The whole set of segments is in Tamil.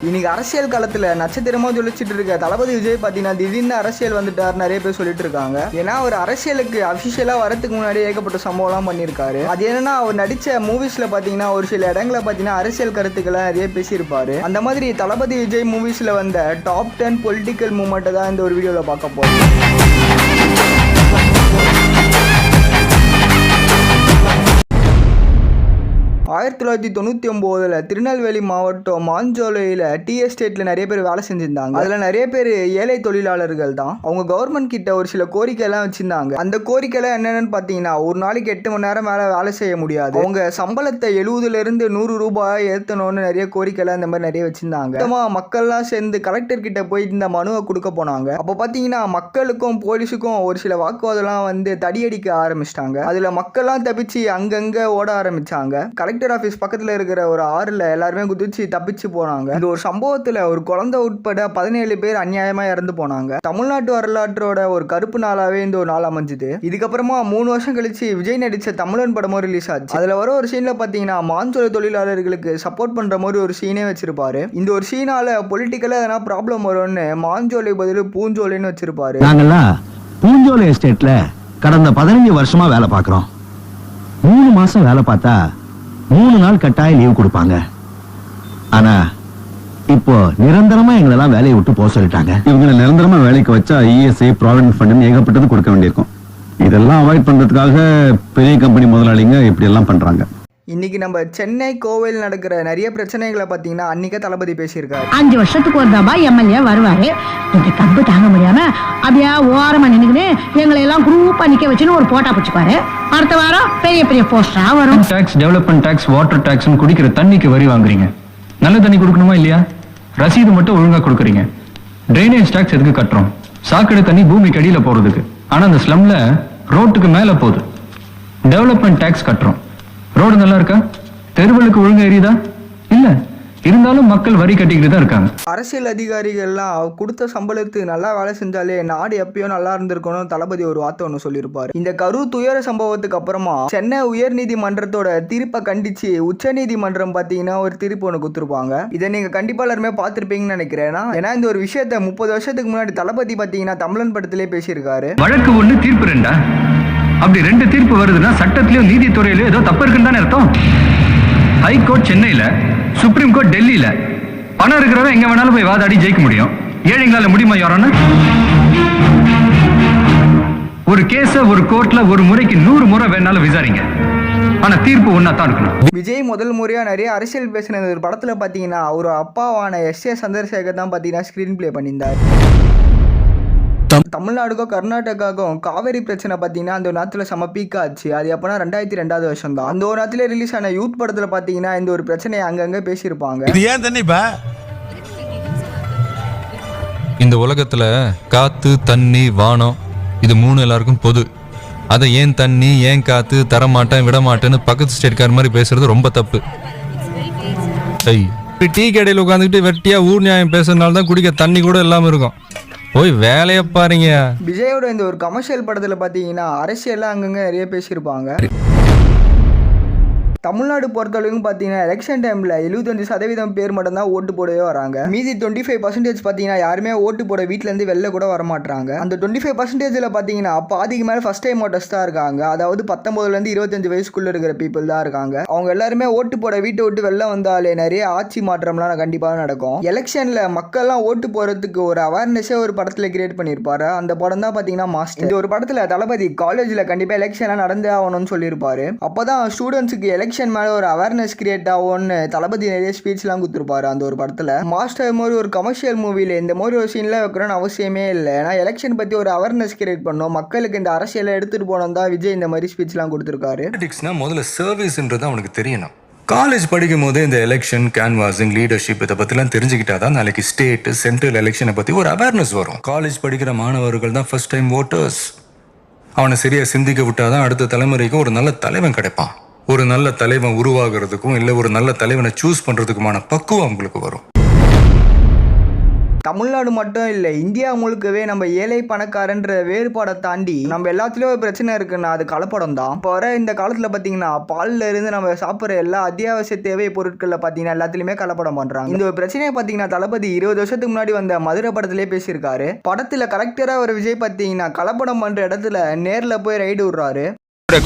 இன்னைக்கு அரசியல் காலத்துல நட்சத்திரமா ஜொலிச்சிட்டு இருக்க தளபதி விஜய் பாத்தீங்கன்னா திடீர்னு அரசியல் வந்துட்டார் நிறைய பேர் சொல்லிட்டு இருக்காங்க. ஏன்னா அவர் அரசியலுக்கு அபிஷியலா வரதுக்கு முன்னாடி ஏகப்பட்ட சம்பவம் எல்லாம் பண்ணியிருக்காரு. அது என்னன்னா அவர் நடிச்ச மூவிஸ்ல பாத்தீங்கன்னா ஒரு சில இடங்களை பாத்தீங்கன்னா அரசியல் கருத்துக்களை நிறைய பேசியிருப்பாரு. அந்த மாதிரி தளபதி விஜய் மூவிஸ்ல வந்த டாப் 10 பொலிட்டிக்கல் மூமெண்ட் தான் இந்த ஒரு வீடியோல பார்க்க போறோம். 1999 திருநெல்வேலி மாவட்டம் மாஞ்சோலையில் டீ எஸ்டேட்டில் நிறைய பேர் வேலை செஞ்சுருந்தாங்க. அதில் நிறைய பேர் ஏழை தொழிலாளர்கள் தான். அவங்க கவர்மெண்ட் கிட்ட ஒரு சில கோரிக்கைலாம் வச்சுருந்தாங்க. அந்த கோரிக்கைலாம் என்னென்னு பார்த்தீங்கன்னா, ஒரு நாளைக்கு 8 மணி நேரம் மேலே வேலை செய்ய முடியாது, அவங்க சம்பளத்தை 70லேருந்து 100 ரூபாய் ஏற்றணும்னு நிறைய கோரிக்கைலாம் இந்த மாதிரி நிறைய வச்சுருந்தாங்க. மக்கள்லாம் சேர்ந்து கலெக்டர் கிட்ட போய் இந்த மனுவை கொடுக்க போனாங்க. அப்போ பார்த்தீங்கன்னா மக்களுக்கும் போலீஸுக்கும் ஒரு சில வாக்குவாதம்லாம் வந்து தடியடிக்க ஆரம்பிச்சிட்டாங்க. அதில் மக்கள்லாம் தப்பிச்சு அங்கங்கே ஓட ஆரம்பித்தாங்க. கலெக்டர் ஆபீஸ் பக்கத்துல இருக்கிற ஒரு ஆறுல எல்லாருமே குதிச்சு தப்பிச்சு போனாங்க. இந்த ஒரு சம்பவத்துல ஒரு குழந்தை உட்பட 17 பேர் அநியாயமா இறந்து போனாங்க. தமிழ்நாட்டு வரலாற்றோட ஒரு கருப்பு நாளாவே இந்த ஒரு நாள் அமைஞ்சுது. இதுக்கப்புறமா 3 வருஷம் கழிச்சு விஜய் நடிச்ச தமிழன் படமும் ரிலீஸ் ஆச்சு. அதுல வர ஒரு சீன்ல பாத்தீங்கன்னா மாஞ்சோலை தொழிலாளர்களுக்கு சப்போர்ட் பண்ற மாதிரி ஒரு சீனே வச்சிருப்பாரு. இந்த ஒரு சீனால பொலிட்டிக்கலா எதனா ப்ராப்ளம் வரும்னு மாஞ்சோலை பதில் பூஞ்சோலைன்னு வச்சிருப்பாரு. நாங்கெல்லாம் பூஞ்சோலை எஸ்டேட்ல கடந்த 15 வருஷமா வேலை பார்க்கிறோம். 3 மாசம் வேலை பார்த்தா 3 நாள் கட்டாய லீவ் கொடுப்பாங்க. ஆனா இப்போ நிரந்தரமா எங்களெல்லாம் வேலையை விட்டு போக சொல்லிட்டாங்க. இவங்களை நிரந்தரமா வேலைக்கு வச்சா இஎஸ்ஐ ப்ராவிடன்ட் ஃபண்ட் ஏகப்பட்டது கொடுக்க வேண்டியிருக்கும். இதெல்லாம் அவாய்ட் பண்றதுக்காக பெரிய கம்பெனி முதலாளிங்க இப்படி எல்லாம் பண்றாங்க. இன்னைக்கு நம்ம சென்னை கோவில் நடக்கிற நிறைய பிரச்சனைகளை பார்த்தீங்கன்னா அன்னைக்கே தளபதி பேசியிருக்காரு. 5 வருஷத்துக்கு ஒரு தபா எம்எல்ஏ வருவாரு. இந்த கம்பு தாங்க முடியாம அப்படியே ஓரமா நின்னுக்கிட்டு எங்களை எல்லாம் குரூப்பா நிக்க வச்சுன்னு ஒரு போட்டா பிடிச்சுப்பாரு. அடுத்த வாரம் பெரிய பெரிய போஸ்டரா வரும். Tax, development tax, water tax, குடிக்கிற தண்ணிக்கு வரி வாங்குறீங்க. நல்ல தண்ணி கொடுக்கணுமா இல்லையா? ரசீது மட்டும் ஒழுங்கா கொடுக்குறீங்க. ட்ரைனேஜ் டாக்ஸ் எதுக்கு கட்டுறோம்? சாக்கடை தண்ணி பூமிக்கு அடியில போறதுக்கு. ஆனா அந்த ஸ்லம்ல ரோட்டுக்கு மேல போகுது. டெவலப்மெண்ட் டாக்ஸ் கட்டுறோம். ரோடு நல்லா இருக்கா? தெருவுகளுக்கு ஒழுங்கா எரியுதா? இல்ல. இருந்தாலும் மக்கள் வரி கட்டிக்கிட்டு தான் இருக்காங்க. அரசியல் அதிகாரிகள்லாம் கொடுத்த சம்பளத்துக்கு நல்லா வேலை செஞ்சாலே நாடு எப்பயோ நல்லா இருந்திருக்கணும். தளபதி ஒரு வார்த்தை ஒன்று சொல்லியிருப்பாரு. இந்த கரூர் துயர சம்பவத்துக்கு அப்புறமா சென்னை உயர் நீதிமன்றத்தோட தீர்ப்பை கண்டிச்சு உச்ச நீதிமன்றம் பார்த்தீங்கன்னா ஒரு தீர்ப்பு ஒன்று கொடுத்துருப்பாங்க. இதை நீங்க கண்டிப்பா எல்லாருமே பார்த்துருப்பீங்கன்னு நினைக்கிறேன். ஏன்னா இந்த ஒரு விஷயத்த 30 வருஷத்துக்கு முன்னாடி தளபதி பார்த்தீங்கன்னா தமிழன் படத்திலே பேசியிருக்காரு. வழக்கு 1 தீர்ப்பு 2. அப்படி 2 தீர்ப்பு வருதுன்னா சட்டத்திலயும் நீதித்துறையிலயும் ஏதோ தப்பு இருக்குன்னு தானே அர்த்தம். ஹைகோர்ட் சென்னையில, சுப்ரீம் கோர்ட் டெல்லியில. பணம் இருக்கிறவங்க எங்க வேணாலும் போய் வாதாடி ஜெயிக்க முடியும். ஏழைங்களால முடியுமா யாரோன்னு? ஒரு கேஸ ஒரு கோர்ட்ல ஒரு முறைக்கு 100 முறை வேணாலும் விசாரிங்க. ஆனா தீர்ப்பு ஒன்னா தான் இருக்கணும். விஜய் முதல் முறையா நிறைய அரசியல் பேசின ஒரு படத்துல பாத்தீங்கன்னா ஒரு அப்பாவான எஸ்.ஏ. சந்திரசேகர் தான் பாத்தீங்கன்னா ஸ்கிரீன் பிளே பண்ணியிருந்தார். தமிழ்நாடுக்கும் கர்நாடகாவுக்கும் காவேரி பிரச்சனை பார்த்தீங்கன்னா அந்த ஒரு நேரத்தில் செம பீக்கா ஆச்சு. அது எப்போனா 2002 வருஷம் தான். அந்த ஒரு நேரத்தில் ரிலீஸ் ஆன யூத் படத்தில் பார்த்தீங்கன்னா இந்த ஒரு பிரச்சனையை அங்கங்கே பேசியிருப்பாங்க. இது ஏன் தண்ணிப்பா? இந்த உலகத்துல காத்து, தண்ணி, வானம் இது 3 எல்லாருக்கும் பொது. அதை ஏன் தண்ணி, ஏன் காத்து தரமாட்டேன், விடமாட்டேன்னு பக்கத்து ஸ்டேட்கார மாதிரி பேசுறது ரொம்ப தப்பு. டீ கடையில் உட்காந்துக்கிட்டு வெட்டியா ஊர் நியாயம் பேசுறதுனால தான் குடிக்க தண்ணி கூட இல்லாமல் இருக்கும். போய் வேலையை பாருங்க. விஜயோட இந்த ஒரு கமர்ஷியல் படத்துல பாத்தீங்கன்னா அரசியல்லாம் அங்கங்க நிறைய பேசியிருப்பாங்க. தமிழ்நாடு பொறுத்தளவுக்கு பார்த்தீங்கன்னா எலெக்ஷன் டைமில் 75% பேர் மட்டும்தான் ஓட்டு போடவே வராங்க. மீதி 25% பார்த்தீங்கன்னா யாருமே ஓட்டு போட வீட்டிலேருந்து வெளில கூட வரமாட்டாங்க. அந்த 25%ல் பார்த்தீங்கன்னா பாதிக்கு மேலே ஃபர்ஸ்ட் டைம் ஓட்டர்ஸ் தான் இருக்காங்க. அதாவது 19லேருந்து 25 வயசுக்குள்ளே இருக்கிற பீப்புள் தான் இருக்காங்க. அவங்க எல்லாருமே ஓட்டு போட வீட்டை விட்டு வெளில வந்தாலே நிறைய ஆட்சி மாற்றம்லாம் கண்டிப்பாக நடக்கும். எலெக்ஷனில் மக்கள்லாம் ஓட்டு போகிறதுக்கு ஒரு அவேர்னஸே ஒரு படத்தில் கிரியேட் பண்ணியிருப்பாரு. அந்த படம் தான் பார்த்தீங்கன்னா மாஸ்டர். இந்த ஒரு படத்தில் தளபதி காலேஜில் கண்டிப்பாக எலெக்ஷன்லாம் நடந்தே ஆகணும்னு சொல்லியிருப்பாரு. அப்போ தான் ஸ்டூடெண்ட்ஸுக்கு எலெக்ஷன் மேல ஒரு அவேர்னஸ் கிரியேட் ஆகும்னு தளபதி நிறைய ஸ்பீச்லாம் கொடுத்துருப்பாரு அந்த ஒரு படத்துல. மாஸ்டர் மாதிரி ஒரு கமர்ஷியல் மூவில இந்த மாதிரி ஒரு சீன்ல வைக்கணும்னு அவசியமே இல்லை. ஏன்னா எலெக்ஷன் பத்தி ஒரு அவேர்னஸ் கிரியேட் பண்ணணும், மக்களுக்கு இந்த அரசியலை எடுத்துட்டு போனோம் தான் விஜய் இந்த மாதிரி ஸ்பீச்லாம் கொடுத்துருக்காரு. முதல்ல சர்வீஸ்ன்றது அவனுக்கு தெரியணும். காலேஜ் படிக்கும் போதே இந்த எலெக்ஷன், கேன்வாசிங், லீடர்ஷிப் இதை பத்திலாம் தெரிஞ்சுக்கிட்டாதான் நாளைக்கு ஸ்டேட், சென்ட்ரல் எலெக்ஷனை பத்தி ஒரு அவேர்னஸ் வரும். காலேஜ் படிக்கிற மாணவர்கள் தான் ஃபர்ஸ்ட் டைம் ஓட்டர்ஸ். அவனை சரியா சிந்திக்க விட்டாதான் அடுத்த தலைமுறைக்கு ஒரு நல்ல தலைவன் கிடைப்பான். ஒரு நல்ல தலைவன் உருவாகிறதுக்கும் இல்லை ஒரு நல்ல தலைவனை சூஸ் பண்றதுக்குமான பக்குவம் அவங்களுக்கு வரும். தமிழ்நாடு மட்டும் இல்லை, இந்தியா முழுக்கவே நம்ம ஏழை பணக்காரன்ற வேறுபாடை தாண்டி நம்ம எல்லாத்துலயும் ஒரு பிரச்சனை இருக்குன்னா அது கலப்படம் தான். இப்போ வர இந்த காலத்துல பாத்தீங்கன்னா பால்ல இருந்து நம்ம சாப்பிட்ற எல்லா அத்தியாவசிய தேவை பொருட்கள்ல பாத்தீங்கன்னா எல்லாத்துலயுமே கலப்படம் பண்றாங்க. இந்த ஒரு பிரச்சனையை பாத்தீங்கன்னா தளபதி 20 வருஷத்துக்கு முன்னாடி வந்த மதுரை படத்திலே பேசியிருக்காரு. படத்துல கரெக்டரா ஒரு விஜய் பாத்தீங்கன்னா கலப்படம் பண்ற இடத்துல நேர்ல போய் ரைடு விடுறாரு.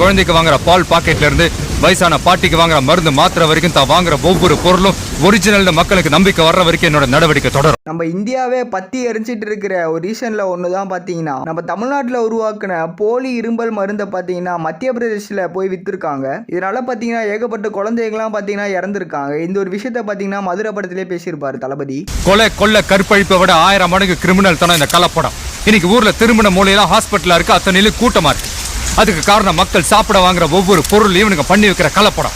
குழந்தைக்கு வாங்குற பால் பாக்கெட்ல இருந்து வயசான பாட்டிக்கு வாங்குற மருந்து மாத்திரை வரைக்கும் தான் வாங்குற ஒவ்வொரு பொருளும் ஒரிஜினல் மக்களுக்கு நம்பிக்கை வர்ற வரைக்கும் என்னோட நடவடிக்கை தொடரும். நம்ம இந்தியாவே பத்தி எரிஞ்சிட்டு இருக்கிற ஒரு ரீசன்ல ஒண்ணுதான் பாத்தீங்கன்னா நம்ம தமிழ்நாட்டுல உருவாக்குன போலி இரும்பல் மருந்தை பாத்தீங்கன்னா மத்திய பிரதேசத்துல போய் வித்துருக்காங்க. இதனால பாத்தீங்கன்னா ஏகப்பட்ட குழந்தைகள்லாம் பாத்தீங்கன்னா இறந்துருக்காங்க. இந்த ஒரு விஷயத்த பாத்தீங்கன்னா மதுரை படத்திலே பேசியிருப்பாரு தளபதி. கொலை கொள்ள கற்பழிப்பை விட 1000 மடங்கு கிரிமினல் தானே இந்த கலப்படம். இன்னைக்கு ஊர்ல திருமண மூலையெல்லாம் ஹாஸ்பிட்டலா இருக்கு, அத்தனையிலும் கூட்டமா இருக்கு. அதுக்கு காரணம் மக்கள் சாப்பிட வாங்குற ஒவ்வொரு பொருளையும் இவனுங்க பண்ணி வைக்கிற கலப்படம்.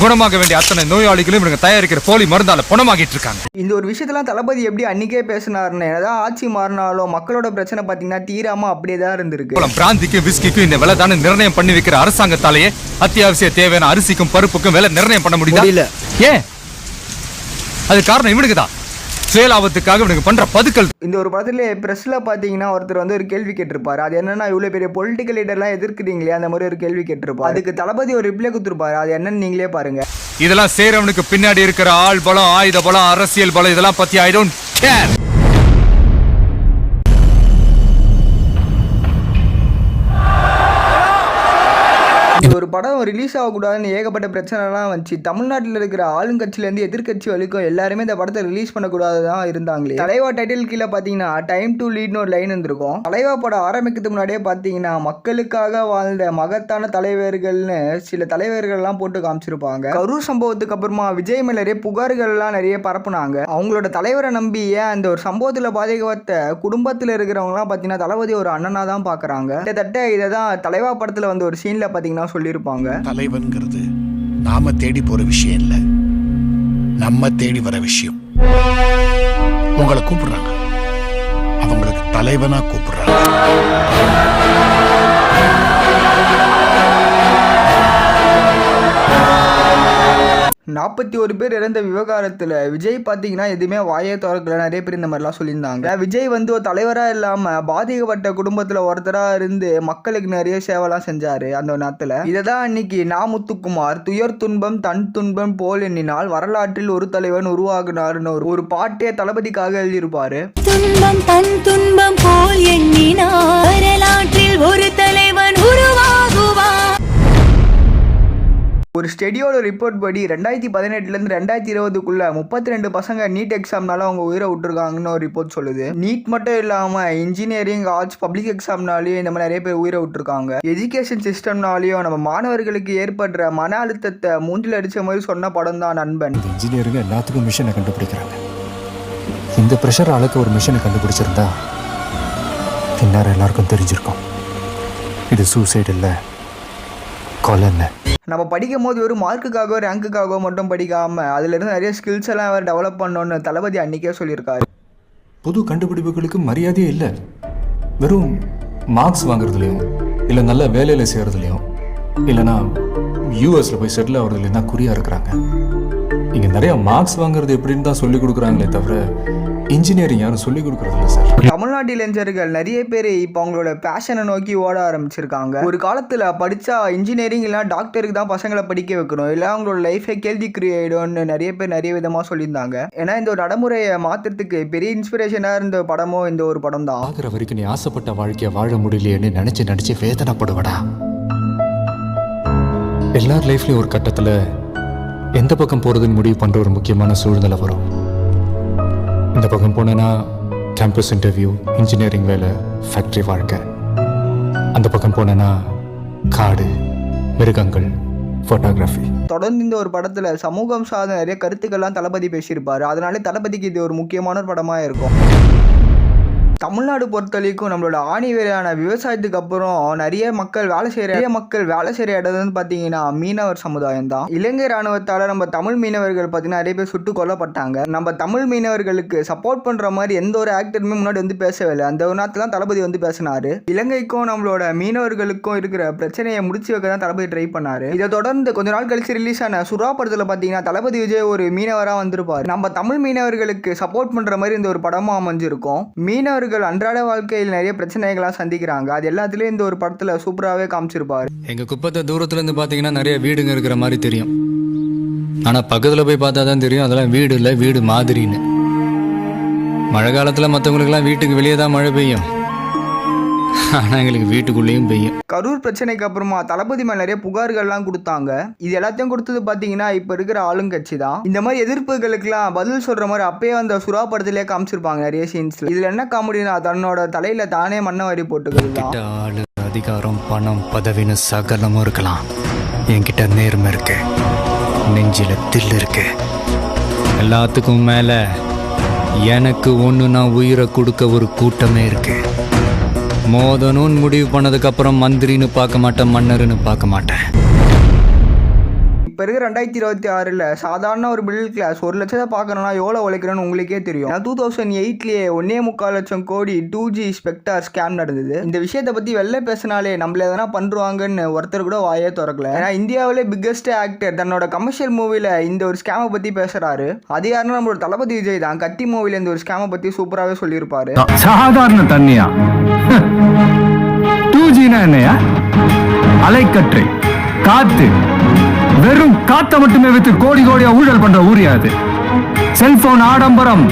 குணமாக வேண்டிய அத்தனை நோயாளிகளும் இவங்க தயாரிக்கிற போலி மருந்தால குணமாகிட்டு இருக்காங்க. இந்த ஒரு விஷயத்தெல்லாம் தளபதி எப்படி அன்னைக்கே பேசினாருன்னு, ஏதாவது ஆட்சி மாறினாலும் மக்களோட பிரச்சனை பாத்தீங்கன்னா தீராம அப்படியே தான் இருந்திருக்கு. பிராந்திக்கும் விஸ்கிக்கும் இந்த விலை தானே நிர்ணயம் பண்ணி வைக்கிற அரசாங்கத்தாலேயே அத்தியாவசிய தேவையான அரிசிக்கும் பருப்புக்கும் விலை நிர்ணயம் பண்ண முடியல. ஏன்? அது காரணம் இவனுக்கு தான். சுயலாபத்துக்காக இவனுக்கு பண்ற பதுக்கல். இந்த ஒரு படத்துல பிரஸ்ல பாத்தீங்கன்னா ஒருத்தர் வந்து ஒரு கேள்வி கேட்டிருப்பாரு. அது என்னன்னா, இவ்வளவு பெரிய பொலிட்டிக்கல் லீடர்லாம் எதிர்க்கிறீங்களே அந்த மாதிரி ஒரு கேள்வி கேட்டிருப்பாரு. அதுக்கு தளபதி ஒரு ரிப்ளை கொடுத்துருப்பாரு. அது என்னன்னு நீங்களே பாருங்க. இதெல்லாம் சேரவனுக்கு பின்னாடி இருக்கிற ஆள் பலம், ஆயுத பலம், அரசியல் பலம் இதெல்லாம் பத்தி ஐ டோன்ட் கேர். இந்த ஒரு படம் ரிலீஸ் ஆகக்கூடாதுன்னு ஏகப்பட்ட பிரச்சனைலாம் வந்துச்சு. தமிழ்நாட்டில் இருக்கிற ஆளுங்கட்சியிலேருந்து எதிர்கட்சி வரைக்கும் எல்லாருமே இந்த படத்தை ரிலீஸ் பண்ணக்கூடாது தான் இருந்தாங்களே. தலைவா டைட்டில் கீழே பார்த்தீங்கன்னா டைம் டு லீட்னு ஒரு லைன் இருந்திருக்கும். தலைவா படம் ஆரம்பிக்கிறதுக்கு முன்னாடியே பார்த்தீங்கன்னா மக்களுக்காக வாழ்ந்த மகத்தான தலைவர்கள்னு சில தலைவர்கள்லாம் போட்டு காமிச்சிருப்பாங்க. கரூர் சம்பவத்துக்கு அப்புறமா விஜய் மேல நிறைய புகார்கள்லாம் நிறைய பரப்புனாங்க. அவங்களோட தலைவரை நம்பி அந்த ஒரு சம்பவத்தில் பாதிக்கப்பட்ட குடும்பத்தில் இருக்கிறவங்கலாம் பார்த்தீங்கன்னா தளபதி ஒரு அண்ணனா தான் பார்க்குறாங்க. கிட்டத்தட்ட இதை தான் தலைவா படத்தில் வந்து ஒரு சீனில் பார்த்தீங்கன்னா சொல்லியிருப்பாங்க. தலைவன்கிறது நாம தேடி போற விஷயம் இல்ல, நம்ம தேடி வர விஷயம். உங்களை கூப்பிடுறாங்க, அவங்களுக்கு தலைவனா கூப்பிடுறாங்க. 41 பேர் இறந்த விவகாரத்தில் விஜய் பார்த்தீங்கன்னா எதுவுமே வாயே திறக்கல. நிறைய பேர் இந்த மாதிரிலாம் சொல்லியிருந்தாங்க. விஜய் வந்து ஒரு தலைவராக இல்லாமல் பாதிக்கப்பட்ட குடும்பத்தில் ஒருத்தராக இருந்து மக்களுக்கு நிறைய சேவைலாம் செஞ்சார் அந்த நேரத்தில். இதை தான் அன்னைக்கு நாமுத்துக்குமார் துயர் துன்பம் தன் துன்பம் போல் எண்ணினால் வரலாற்றில் ஒரு தலைவன் உருவாகினார்னு ஒரு பாட்டே தளபதிக்காக எழுதியிருப்பாரு. துன்பம் தன் துன்பம் போல் எண்ணினால் வரலாற்றில் ஒரு தலைவன் உருவாகுவார். ஒரு ஸ்டடியோட ரிப்போர்ட் படி 2018 2020 32 பசங்க நீட் எக்ஸாம்னால அவங்க உயிரை விட்டுருக்காங்கன்னு ஒரு ரிப்போர்ட் சொல்லுது. நீட் மட்டும் இல்லாமல் இன்ஜினியரிங், ஆர்ட்ஸ், பப்ளிக் எக்ஸாம்னாலையும் இந்த மாதிரி நிறைய பேர் உயிரை விட்டுருக்காங்க. எஜுகேஷன் சிஸ்டம்னாலையும் நம்ம மாணவர்களுக்கு ஏற்படுற மன அழுத்தத்தை மூஞ்சில் அடித்த மாதிரி சொன்ன படம் தான் நண்பன். இன்ஜினியரிங் எல்லாத்துக்கும் மிஷினை கண்டுபிடிக்கிறாங்க. இந்த ப்ரெஷர் அளவுக்கு ஒரு மிஷினை கண்டுபிடிச்சிருந்தா பின்னார எல்லாருக்கும் தெரிஞ்சிருக்கும் இது சூசைட் இல்லை, கொலை இல்லை. நம்ம படிக்கும் போது ஒரு மார்க்குக்காகவோ ரேங்க்குக்காகவோ மட்டும் படிக்காமல் அதிலிருந்து நிறைய ஸ்கில்ஸ் எல்லாம் அவர் டெவலப் பண்ணணும்னு தளபதி அன்றைக்கே சொல்லியிருக்காரு. புது கண்டுபிடிப்புகளுக்கு மரியாதையே இல்லை. வெறும் மார்க்ஸ் வாங்குறதுலையும் இல்லை நல்ல வேலையில் செய்கிறதுலையும் இல்லைனா யூஎஸில் போய் செட்டில் ஆகிறதுலையும் தான் குறியாக இருக்கிறாங்க. இங்கே நிறைய மார்க்ஸ் வாங்குறது எப்படின்னு தான் சொல்லிக் கொடுக்குறாங்களே தவிர இன்ஜினியரிங் யாரும் சொல்லிக் கொடுக்குறதில்ல சார். தமிழ்நாட்டு இளைஞர்கள் நிறைய பேர் இப்போ அவங்களோட பேஷனை நோக்கி ஓட ஆரம்பிச்சிருக்காங்க. ஒரு காலத்தில் படித்தா இன்ஜினியரிங் இல்லை டாக்டருக்கு தான் பசங்களை படிக்க வைக்கணும், இல்லை அவங்களோட லைஃபை கேள்விக்குறியாயிடும்னு நிறைய பேர் நிறைய விதமாக சொல்லியிருந்தாங்க. ஏன்னா இந்த ஒரு நடைமுறையை மாற்றுறதுக்கு பெரிய இன்ஸ்பிரேஷனாக இருந்த படமும் இந்த ஒரு படம் தான். ஆகிற வரைக்கும் நீ ஆசைப்பட்ட வாழ்க்கையை வாழ முடியலையேன்னு நினச்சி வேதனைப்படுவடா. எல்லார் லைஃப்லேயும் ஒரு கட்டத்தில் எந்த பக்கம் போகிறதுன்னு முடிவு பண்ணுற ஒரு முக்கியமான சூழ்நிலை வரும். இந்த பக்கம் போனேன்னா கேம்பஸ் இன்டர்வியூ, இன்ஜினியரிங் வேலை, ஃபேக்ட்ரி வாழ்க்கை. அந்த பக்கம் போனேன்னா காடு, மிருகங்கள், ஃபோட்டோகிராஃபி. தொடர்ந்து இந்த ஒரு படத்தில் சமூகம் சார்ந்த நிறைய கருத்துக்கள்லாம் தளபதி பேசியிருப்பார். அதனாலே தளபதிக்கு இது ஒரு முக்கியமான ஒரு படமாக இருக்கும். தமிழ்நாடு பொறுத்தவரைக்கும் நம்மளோட ஆணி வேலையான விவசாயத்துக்கு அப்புறம் நிறைய மக்கள் வேலை செய்கிற இடம் வந்து பார்த்தீங்கன்னா மீனவர் சமுதாயம் தான். இலங்கை ராணுவத்தால் நம்ம தமிழ் மீனவர்கள் பார்த்தீங்கன்னா நிறைய பேர் சுட்டு கொல்லப்பட்டாங்க. நம்ம தமிழ் மீனவர்களுக்கு சப்போர்ட் பண்ணுற மாதிரி எந்த ஒரு ஆக்டருமே முன்னாடி வந்து பேசவே இல்லை. அந்த ஒரு நேரத்தில் தான் தளபதி வந்து பேசினாரு. இலங்கைக்கும் நம்மளோட மீனவர்களுக்கும் இருக்கிற பிரச்சனையை முடிச்சு வைக்க தான் தளபதி ட்ரை பண்ணாரு. இதை தொடர்ந்து கொஞ்ச நாள் கழிச்சு ரிலீஸ் ஆன சுறா படத்தில் பார்த்தீங்கன்னா தளபதி விஜய் ஒரு மீனவராக வந்திருப்பாரு. நம்ம தமிழ் மீனவர்களுக்கு சப்போர்ட் பண்ணுற மாதிரி இந்த ஒரு படமும் அமைஞ்சிருக்கும். மீனவர்கள் அன்றாட வாழ்க்கையில் நிறைய பிரச்சனைகள்லாம் சந்திக்கிறாங்க. அது எல்லாத்துலயும் இந்த ஒரு படத்துல சூப்பராகவே காமிச்சிருப்பாரு. எங்க குப்பத்தை தூரத்துல இருந்து பாத்தீங்கன்னா நிறைய வீடுங்க இருக்கிற மாதிரி தெரியும். ஆனா பக்கத்துல போய் பார்த்தா தான் தெரியும் அதெல்லாம் வீடு இல்லை, வீடு மாதிரின்னு. மழை காலத்துல மற்றவங்களுக்குலாம் வீட்டுக்கு வெளியே தான் மழை பெய்யும், ஆனா எங்களுக்கு வீட்டுக்குள்ளேயும் பெய்யும். கரூர் பிரச்சனைக்கு அப்புறமா தளபதி மேல நிறைய புகார்கள்லாம் கொடுத்தாங்க. இது எல்லாத்தையும் கொடுத்தது பாத்தீங்கன்னா இப்ப இருக்கிற ஆளுங்கட்சி தான். இந்த மாதிரி எதிர்ப்புகளுக்கெல்லாம் பதில் சொல்ற மாதிரி அப்பயே அந்த சுறா படத்திலேயே காமிச்சிருப்பாங்க நிறைய சீன்ஸ்ல. இதுல என்ன காமெடினா தன்னோட தலையில தானே மண்ணை வாரி போட்டுக்கிறது தான். ஆளு, அதிகாரம், பணம், பதவின்னு சகலமும் இருக்கலாம். என்கிட்ட நேர்மை இருக்கு, நெஞ்சில தில் இருக்கு. எல்லாத்துக்கும் மேல எனக்கு ஒண்ணு நான் உயிரை கொடுக்க ஒரு கூட்டமே இருக்கு. மோதனும் முடிவு பண்ணதுக்கு அப்புறம் மந்திரின்னு பார்க்க மாட்டேன், மன்னர்னு பார்க்க மாட்டேன். இப்போ இருக்கிற 2026 சாதாரண ஒரு மிடில் கிளாஸ் 1 லட்சத்தை பார்க்கணும்னா எவ்வளோ உழைக்கிறேன்னு உங்களுக்கே தெரியும். 2008 1.25 லட்சம் கோடி 2G ஸ்பெக்டார் ஸ்கேம் நடந்தது. இந்த விஷயத்தை பற்றி வெளில பேசினாலே நம்மள எதனா பண்ணுவாங்கன்னு ஒருத்தர் கூட வாயே திறக்கல. ஏன்னா இந்தியாவிலே பிக்கஸ்ட் ஆக்டர் தன்னோட கமர்ஷியல் மூவியில் இந்த ஒரு ஸ்கேமை பற்றி பேசுறாரு. அது யாருன்னா நம்மளோட தளபதி விஜய் தான். கத்தி மூவியில் இந்த ஒரு ஸ்கேமை பற்றி சூப்பராகவே சொல்லியிருப்பாரு. சாதாரண தண்ணியா 2Gனா என்னையா? அலைக்கற்றை, காத்து, வெறும் காத்த மட்டுமே வைத்து கோடி கோடியா ஊழல் பண்ற ஊரியா அது? செல்போன் ஆடம்பரம்,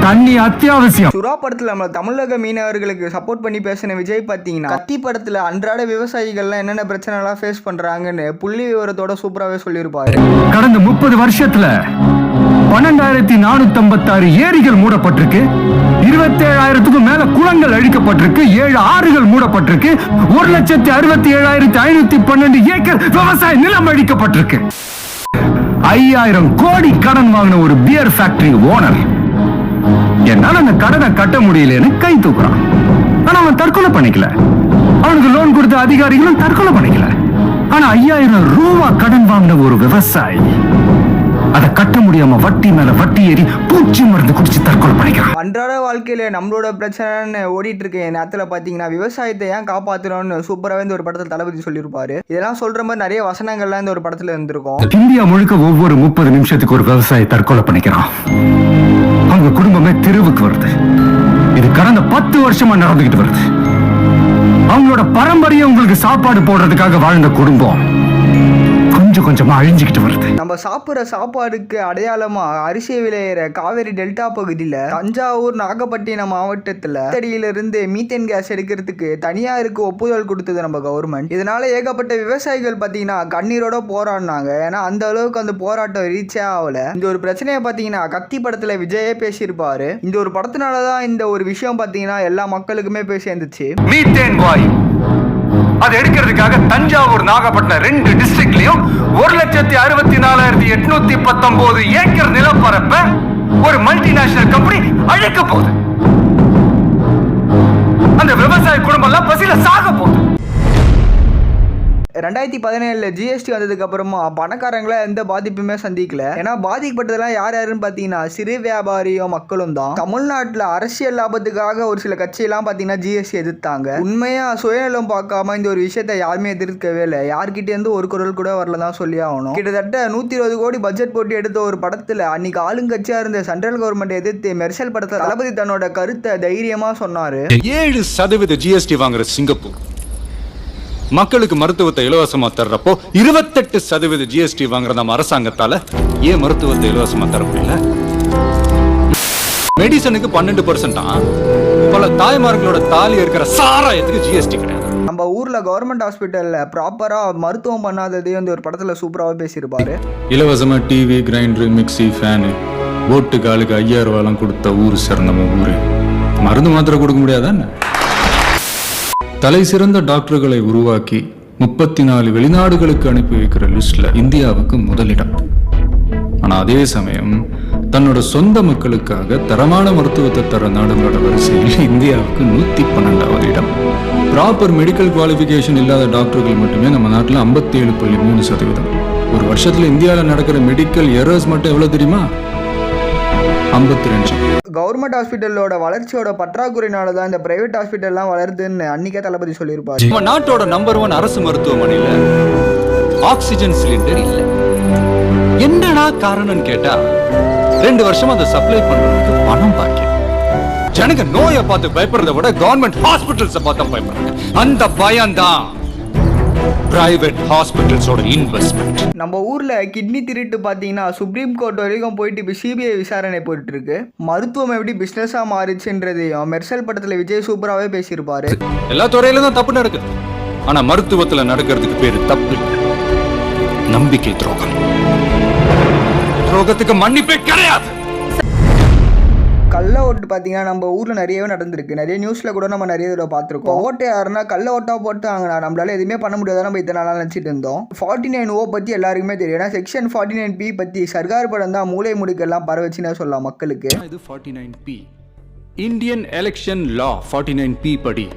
தண்ணி அத்தியாவசியம். சுறா படத்துல நம்ம தமிழக மீனவர்களுக்கு சப்போர்ட் பண்ணி பேசின விஜய் பார்த்தீங்கன்னா கத்தி படத்துல அன்றாட விவசாயிகள்லாம் என்னென்ன பிரச்சனை எல்லாம் ஃபேஸ் பண்றாங்கன்னு புள்ளி விவரத்தோட சூப்பராகவே சொல்லியிருப்பாரு. கடந்த 30 வருஷத்துல 12,456 ஏரிகள் மூடப்பட்டிருக்கு, 27,000க்கும் மேல குளங்கள் அழிக்கப்பட்டிருக்கு, 7 ஆறுகள் மூடப்பட்டிருக்கு, 1,67,512 ஏக்கர் விவசாய நிலம் அழிக்கப்பட்டிருக்கு. 5,000 கோடி கடன் வாங்கின ஒரு பியர் ஃபேக்டரி ஓனர் என்னால அந்த கடனை கட்ட முடியலன்னு கை தூக்குறான். ஆனா அவன் தற்கொலை பண்ணிக்கல. அவனுக்கு லோன் கொடுத்த அதிகாரிகளும் தற்கொலை பண்ணிக்கல. ஆனா 5,000 ரூபாய் கடன் வாங்கின ஒரு விவசாயி அதை கட்ட முடியாம வட்டி மேல வட்டி ஏறி பூச்சி மருந்து குடிச்சு தற்கொலை பண்ணிக்கிறான். அன்றாட வாழ்க்கையில நம்மளோட பிரச்சனைன்னு ஓடிட்டு இருக்க நேரத்துல பாத்தீங்கன்னா விவசாயத்தை ஏன் காப்பாற்றணும்னு சூப்பராகவே இந்த ஒரு படத்துல தளபதி சொல்லியிருப்பாரு. இதெல்லாம் சொல்ற மாதிரி நிறைய வசனங்கள்லாம் இந்த ஒரு படத்துல இருந்திருக்கும். இந்தியா முழுக்க ஒவ்வொரு 30 நிமிஷத்துக்கு ஒரு விவசாயி தற்கொலை பண்ணிக்கிறான். அவங்க குடும்பமே தெருவுக்கு வருது. இது கடந்த 10 வருஷமா நடந்துகிட்டு வருது. அவங்களோட பரம்பரையை உங்களுக்கு சாப்பாடு போடுறதுக்காக வாழ்ந்த குடும்பம் கொஞ்சம் கொஞ்சமா அழிஞ்சுக்கிட்டு வருது. நம்ம சாப்பிட்ற சாப்பாடுக்கு அடையாளமா அரிசி விளையிற காவேரி டெல்டா பகுதியில தஞ்சாவூர் நாகப்பட்டினம் மாவட்டத்துல அடியிலிருந்து மீத்தேன் கேஸ் எடுக்கிறதுக்கு தனியாருக்கு ஒப்புதல் கொடுத்தது நம்ம கவர்மெண்ட். இதனால ஏகப்பட்ட விவசாயிகள் பாத்தீங்கன்னா கண்ணீரோட போராடினாங்க. ஏன்னா அந்த அளவுக்கு அந்த போராட்டம் ரீச்சே ஆகல. இந்த ஒரு பிரச்சனையை பாத்தீங்கன்னா கத்தி படத்துல விஜயே பேசியிருப்பாரு. இந்த ஒரு படத்தினாலதான் இந்த ஒரு விஷயம் பாத்தீங்கன்னா எல்லா மக்களுக்குமே போய் சேர்ந்துச்சு. மீத்தேன் வாயு அது எடுக்கிறதுக்காக தஞ்சாவூர் நாகப்பட்டினம் 2 டிஸ்ட்ரிக்ட்லயும் 1,64,819 ஏக்கர் நிலப்பரப்ப ஒரு மல்டிநேஷனல் கம்பெனி அழிக்க போகுது. அந்த விவசாய குடும்பம் எல்லாம் பசியில சாக போகுது. 2017 ஜிஎஸ்டி வந்ததுக்கு அப்புறமா பணக்காரங்களை எந்த பாதிப்புமே சந்திக்கல. ஏன்னா பாதிக்கப்பட்டதெல்லாம் யாருன்னு பாத்தீங்கன்னா சிறு வியாபாரியும் மக்களும் தான். தமிழ்நாட்டில் அரசியல் லாபத்துக்காக ஒரு சில கட்சியெல்லாம் பாத்தீங்கன்னா ஜிஎஸ்டி எதிர்த்தாங்க. உண்மையா சுயநலம் பார்க்காம இந்த ஒரு விஷயத்தை யாருமே எதிர்க்கவே இல்லை. யார்கிட்ட இருந்து ஒரு குரல் கூட வரல தான் சொல்லி ஆகணும். கிட்டத்தட்ட 120 கோடி பட்ஜெட் போட்டு எடுத்த ஒரு படத்துல அன்னைக்கு ஆளுங்கட்சியா இருந்த சென்ட்ரல் கவர்மெண்ட் எதிர்த்து மெர்சல் படத்தை தளபதி தன்னோட கருத்தை தைரியமா சொன்னாரு. 7% ஜிஎஸ்டி வாங்குற சிங்கப்பூர் மக்களுக்கு மருத்துவத்தை இலவசமா தர்றப்போ 28% ஜிஎஸ்டி வாங்குற நம்ம அரசாங்கத்தால ஏன் மருத்துவத்தை இலவசமா தர முடியல? மெடிசனுக்கு 12% பல தாய்மார்களோட தாலி இருக்கிற சாராயத்துக்கு ஜிஎஸ்டி கிடையாது. நம்ம ஊர்ல கவர்மெண்ட் ஹாஸ்பிட்டல்ல ப்ராப்பரா மருத்துவம் பண்ணாததையும் இந்த ஒரு படத்துல சூப்பராகவே பேசியிருப்பாரு. இலவசமா டிவி, கிரைண்டர், மிக்சி, ஃபேனு, ஓட்டு காலுக்கு 5,000 ரூபாய்லாம் கொடுத்த ஊர் சார் நம்ம ஊரு. மருந்து மாத்திரை கொடுக்க முடியாதான்னு தலை சிறந்த டாக்டர்களை உருவாக்கி 34 வெளிநாடுகளுக்கு அனுப்பி வைக்கிற லிஸ்ட்ல இந்தியாவுக்கு முதலிடம். ஆனா அதே சமயம் தன்னோட சொந்த மக்களுக்காக தரமான மருத்துவத்தை தர நாடுகளோட வரிசையில் இந்தியாவுக்கு 112வது இடம். ப்ராப்பர் மெடிக்கல் குவாலிஃபிகேஷன் இல்லாத டாக்டர்கள் மட்டுமே நம்ம நாட்டில் 57.3%. ஒரு வருஷத்துல இந்தியாவில் நடக்கிற மெடிக்கல் எரர்ஸ் மட்டும் எவ்வளவு தெரியுமா? 52. கவர்மெண்ட் ஹாஸ்பிட்டலோட வளர்ச்சியோட பற்றாக்குறையினால தான் இந்த பிரைவேட் ஹாஸ்பிட்டல்லாம் வளருதுன்னு அன்னைக்கே தளபதி சொல்லியிருப்பாரு. நம்ம நாட்டோட நம்பர் 1 அரசு மருத்துவமனையில ஆக்சிஜன் சிலிண்டர் இல்ல. என்னடா காரணம் கேட்டா 2 வருஷமா அதை சப்ளை பண்றதுக்கு பணம் பாக்கி. ஜனங்க நோயை பார்த்து பயப்படுறத விட கவர்மெண்ட் ஹாஸ்பிட்டல்ஸை பார்த்து பயப்படுறாங்க. அந்த பயம்தான் பிரைவேட் ஹாஸ்பிட்டல்ஸோட இன்வெஸ்ட்மெண்ட். நம்ம ஊர்ல கிட்னி திருட்டு பாத்தீங்கன்னா சுப்ரீம் கோர்ட் வரைக்கும் போயிட்டு இப்போ சிபிஐ விசாரணை போயிட்டு இருக்கு. மருத்துவம் எப்படி பிசினஸா மாறிச்சுன்றதையும் மெர்சல் படத்துல விஜய் சூப்பராகவே பேசியிருப்பாரு. எல்லா துறையில தான் தப்பு நடக்குது, ஆனா மருத்துவத்துல நடக்கிறதுக்கு பேரு தப்பு, நம்பிக்கை துரோகம். துரோகத்துக்கு மன்னிப்பே கிடையாது. கள்ள ஓட்டு பார்த்தீங்கன்னா நம்ம ஊரில் நிறையவே நடந்திருக்கு. நிறைய நியூஸில் கூட நம்ம நிறைய தடவை பார்த்துருக்கோம். ஓட்டு யாருன்னா கள்ள ஓட்டாக போட்டாங்கன்னா நம்மளால எதுவுமே பண்ண முடியாத நம்ம இத்தனை நாளாக நினச்சிட்டு இருந்தோம். 49O பற்றி எல்லாருக்குமே தெரியும். ஏன்னா செக்ஷன் 49B பற்றி சர்க்கார் படம் தான் மூளை முடுக்கெல்லாம் பரவச்சுன்னே சொல்லலாம் மக்களுக்கு. இது 49P இந்தியன் எலெக்ஷன் லா 49P படி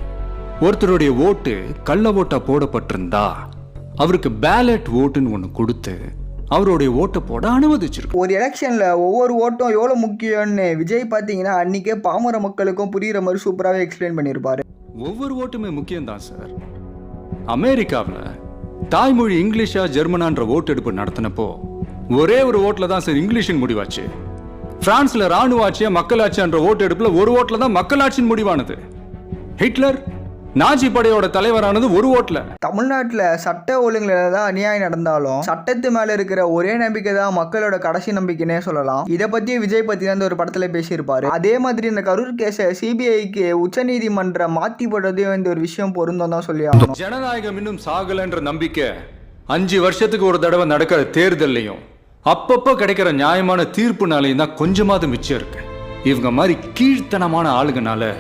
ஒருத்தருடைய ஓட்டு கள்ள ஓட்டா போடப்பட்டிருந்தா அவருக்கு பேலட் ஓட்டுன்னு ஒன்று கொடுத்து அவருடைய ஓட்டை போட அனுமதிச்சிருக்கு. ஒரு எலெக்ஷன்ல ஒவ்வொரு ஓட்டும் எவ்வளோ முக்கியம்னு விஜய் பார்த்தீங்கன்னா அன்னைக்கே பாமர மக்களுக்கும் புரியுற மாதிரி சூப்பராகவே எக்ஸ்பிளைன் பண்ணியிருப்பாரு. ஒவ்வொரு ஓட்டுமே முக்கியம்தான் சார். அமெரிக்காவில் தாய்மொழி இங்கிலீஷா ஜெர்மனான்ற ஓட்டெடுப்பு நடத்தினப்போ ஒரே ஒரு ஓட்டில் தான் சார் இங்கிலீஷின் முடிவாச்சு. பிரான்ஸ்ல ராணுவ ஆட்சியா மக்களாட்சின்ற ஓட்டெடுப்புல ஒரு ஓட்டில் தான் மக்களாட்சியின் முடிவானது. ஹிட்லர் நாஜி படையோட தலைவரானது ஒரு ஓட்ல. தமிழ்நாட்டில் சட்ட ஒழுங்குல தான் அநியாயம் நடந்தாலும் சட்டத்து மேல இருக்கிற ஒரே நம்பிக்கை தான் மக்களோட கடைசி நம்பிக்கைன்னே சொல்லலாம். இதை பத்தி விஜய் பத்தி தான் ஒரு படத்துல பேசியிருப்பாரு. அதே மாதிரி இந்த கரூர் கேஸை சிபிஐக்கு உச்சநீதிமன்றம் மாத்தி போடுறதையும் இந்த ஒரு விஷயம் பொருந்தும் தான் சொல்லி ஆகணும். ஜனநாயகம் இன்னும் சாகலன்ற நம்பிக்கை 5 வருஷத்துக்கு ஒரு தடவை நடக்கிற தேர்தல்லையும் அப்பப்போ கிடைக்கிற நியாயமான தீர்ப்புனாலையும் தான் கொஞ்சமாவது மிச்சம் இருக்கு. இவங்க மாதிரி கீழ்த்தனமான ஆளுங்கனால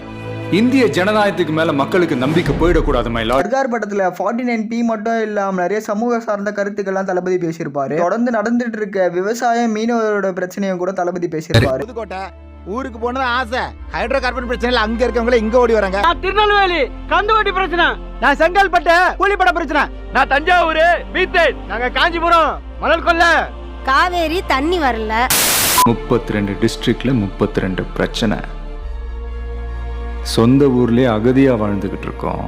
இந்திய ஜனநாயகத்துக்கு மேல மக்களுக்கு நம்பிக்கை போயிடக்கூடாது. சர்க்கார் படத்துல 49P மட்டும் இல்லாம நிறைய சமூக சார்ந்த கருத்துக்கள்லாம் தளபதி பேசியிருப்பாரு. தொடர்ந்து நடந்துட்டு இருக்க விவசாயம் மீனவரோட பிரச்சனையும் கூட தளபதி பேசியிருப்பாரு. புதுக்கோட்டை ஊருக்கு போனது ஆசை. ஹைட்ரோ கார்பன் பிரச்சனை அங்க இருக்கவங்கள இங்க ஓடி வராங்க. நான் திருநெல்வேலி கந்துவட்டி பிரச்சனை, நான் செங்கல்பட்டு கூலிப்பட பிரச்சனை, நான் தஞ்சாவூர் மீத்தேன், நாங்க காஞ்சிபுரம் மணல் கொள்ள, காவேரி தண்ணி வரல. 32 டிஸ்ட்ரிக்ட்ல 32 பிரச்சனை. சொந்த ஊர்லயே அகதியா வாழ்ந்துகிட்டு இருக்கோம்.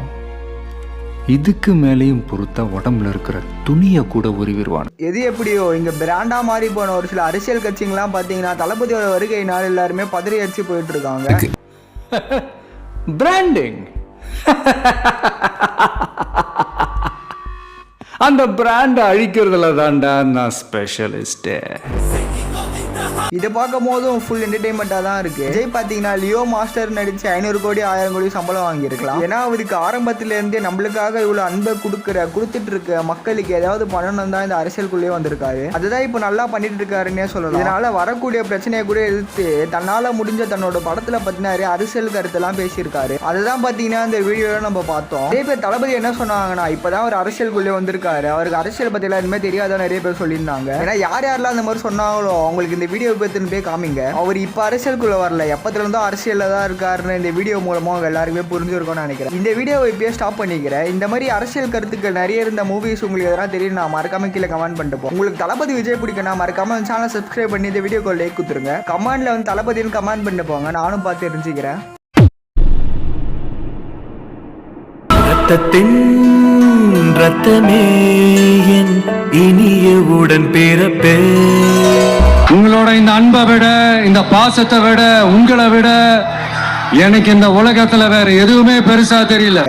இதுக்கு மேலேயும் பொறுத்தா உடம்புல இருக்கிற துணியை கூட உருவிடுவான். எது எப்படியோ இங்க பிராண்டா மாறி போன ஒரு சில அரசியல் கட்சிங்கெல்லாம் பாத்தீங்கன்னா தளபதியோட வருகையினால் எல்லாருமே பதறி அடிச்சு போயிட்டு இருக்காங்க. பிராண்டிங். அந்த பிராண்ட் அழிக்கிறதுல தான்டா நான் ஸ்பெஷலிஸ்ட். இதை பார்க்கும் போதும் ஃபுல் என்டர்டைன்மெண்ட்டாக தான் இருக்கு. விஜய் பார்த்தீங்கன்னா லியோ மாஸ்டர் நடிச்சு 500 கோடி 1000 கோடி சம்பளம் வாங்கியிருக்கலாம். ஏன்னா அவருக்கு ஆரம்பத்திலேருந்தே நம்மளுக்காக இவ்வளோ அன்பை கொடுத்துட்டு இருக்க மக்களுக்கு ஏதாவது பண்ணணும் தான் இந்த அரசியலுக்குள்ளேயே வந்திருக்காரு. அதுதான் இப்போ நல்லா பண்ணிட்டு இருக்காருன்னே சொல்லலாம். இதனால வரக்கூடிய பிரச்சனையை கூட எதிர்த்து தன்னால் முடிஞ்ச தன்னோட படத்தில் பற்றி நிறைய அரசியல் கருத்தெல்லாம் பேசியிருக்காரு. அதுதான் பார்த்தீங்கன்னா இந்த வீடியோவில் நம்ம பார்த்தோம். நிறைய பேர் தளபதி என்ன சொன்னாங்கன்னா இப்போதான் அவர் அரசியலுக்குள்ளே வந்திருக்காரு, அவருக்கு அரசியல் பற்றிலாம் எதுவுமே தெரியாத நிறைய பேர் சொல்லியிருந்தாங்க. ஏன்னா யார் யாரெல்லாம் அந்த மாதிரி சொன்னாங்களோ அவங்களுக்கு இந்த வீடியோ போய் காமிங்க. அவர் இப்ப அரசியலுக்குள்ள வரல, எப்பத்துல இருந்தோ அரசியல்ல தான் இருக்காருன்னு இந்த வீடியோ மூலமா எல்லாருமே புரிஞ்சிருக்கும்னு நினைக்கிறேன். இந்த வீடியோவை இப்பயே ஸ்டாப் பண்ணிக்கிறேன். இந்த மாதிரி அரசியல் கருத்துக்கள் நிறைய இருந்த மூவிஸ் உங்களுக்கு எதனா தெரியும் நான் மறக்காம கீழே கமெண்ட் பண்ணிட்டு போங்க. உங்களுக்கு தளபதி விஜய் பிடிக்குன்னா மறக்காம சேனல் சப்ஸ்கிரைப் பண்ணி இந்த வீடியோக்கு லைக் கொடுத்துருங்க. கமெண்ட்ல வந்து தளபதினு கமெண்ட் பண்ணிட்டு போங்க, நானும் பார்த்து தெரிஞ்சுக்கிறேன். ரத்தமே என் இனிய உடன் பிறப்பே. உங்களோட இந்த அன்பை விட, இந்த பாசத்தை விட, உங்களை விட எனக்கு இந்த உலகத்துல வேற எதுவுமே பெருசா தெரியல.